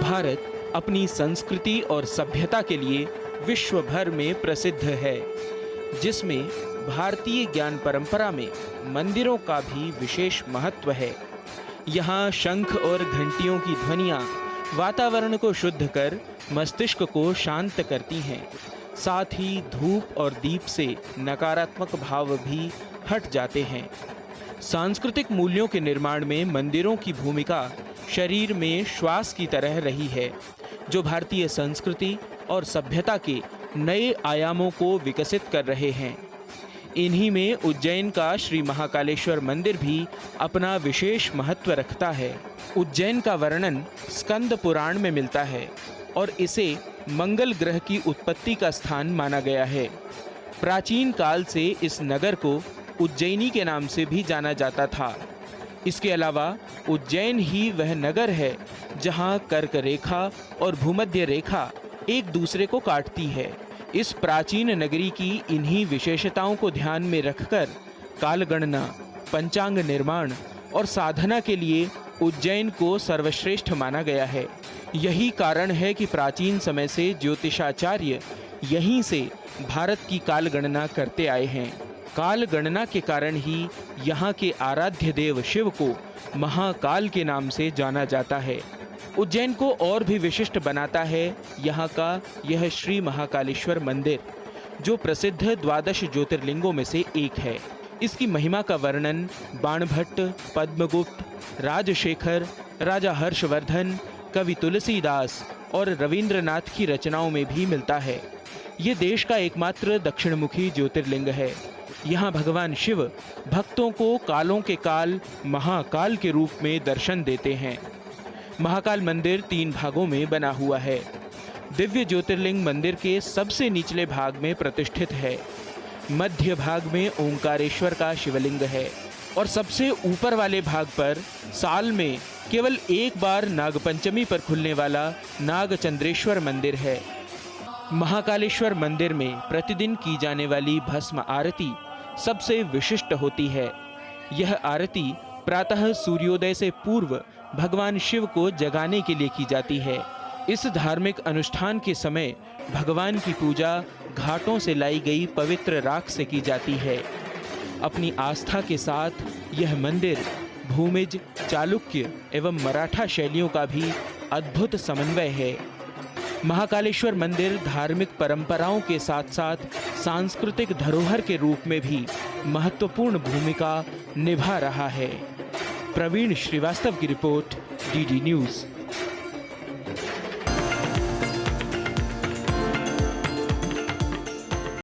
भारत अपनी संस्कृति और सभ्यता के लिए विश्व भर में प्रसिद्ध है, जिसमें भारतीय ज्ञान परंपरा में मंदिरों का भी विशेष महत्व है। यहाँ शंख और घंटियों की ध्वनियाँ वातावरण को शुद्ध कर मस्तिष्क को शांत करती हैं। साथ ही धूप और दीप से नकारात्मक भाव भी हट जाते हैं। सांस्कृतिक मूल्यों के निर्माण में मंदिरों की भूमिका शरीर में श्वास की तरह रही है, जो भारतीय संस्कृति और सभ्यता के नए आयामों को विकसित कर रहे हैं। इन्हीं में उज्जैन का श्री महाकालेश्वर मंदिर भी अपना विशेष महत्व रखता है। उज्जैन का वर्णन स्कंद पुराण में मिलता है और इसे मंगल ग्रह की उत्पत्ति का स्थान माना गया है। प्राचीन काल से इस नगर को उज्जैनी के नाम से भी जाना जाता था। इसके अलावा उज्जैन ही वह नगर है जहां कर्क रेखा और भूमध्य रेखा एक दूसरे को काटती है। इस प्राचीन नगरी की इन्हीं विशेषताओं को ध्यान में रखकर कालगणना, पंचांग निर्माण और साधना के लिए उज्जैन को सर्वश्रेष्ठ माना गया है। यही कारण है कि प्राचीन समय से ज्योतिषाचार्य यहीं से भारत की कालगणना करते आए हैं। काल गणना के कारण ही यहाँ के आराध्य देव शिव को महाकाल के नाम से जाना जाता है। उज्जैन को और भी विशिष्ट बनाता है यहाँ का यह श्री महाकालेश्वर मंदिर, जो प्रसिद्ध 12 ज्योतिर्लिंगों में से एक है। इसकी महिमा का वर्णन बाणभट्ट, पद्मगुप्त, राजशेखर, राजा हर्षवर्धन, कवि तुलसीदास और रविंद्रनाथ की रचनाओं में भी मिलता है। ये देश का एकमात्र दक्षिणमुखी ज्योतिर्लिंग है। यहाँ भगवान शिव भक्तों को कालों के काल महाकाल के रूप में दर्शन देते हैं। महाकाल मंदिर 3 भागों में बना हुआ है। दिव्य ज्योतिर्लिंग मंदिर के सबसे निचले भाग में प्रतिष्ठित है। मध्य भाग में ओंकारेश्वर का शिवलिंग है और सबसे ऊपर वाले भाग पर साल में केवल एक बार नागपंचमी पर खुलने वाला नागचंद्रेश्वर मंदिर है। महाकालेश्वर मंदिर में प्रतिदिन की जाने वाली भस्म आरती सबसे विशिष्ट होती है। यह आरती प्रातः सूर्योदय से पूर्व भगवान शिव को जगाने के लिए की जाती है। इस धार्मिक अनुष्ठान के समय भगवान की पूजा घाटों से लाई गई पवित्र राख से की जाती है। अपनी आस्था के साथ यह मंदिर भूमिज, चालुक्य एवं मराठा शैलियों का भी अद्भुत समन्वय है। महाकालेश्वर मंदिर धार्मिक परंपराओं के साथ साथ सांस्कृतिक धरोहर के रूप में भी महत्वपूर्ण भूमिका निभा रहा है। प्रवीण श्रीवास्तव की रिपोर्ट, डीडी न्यूज़।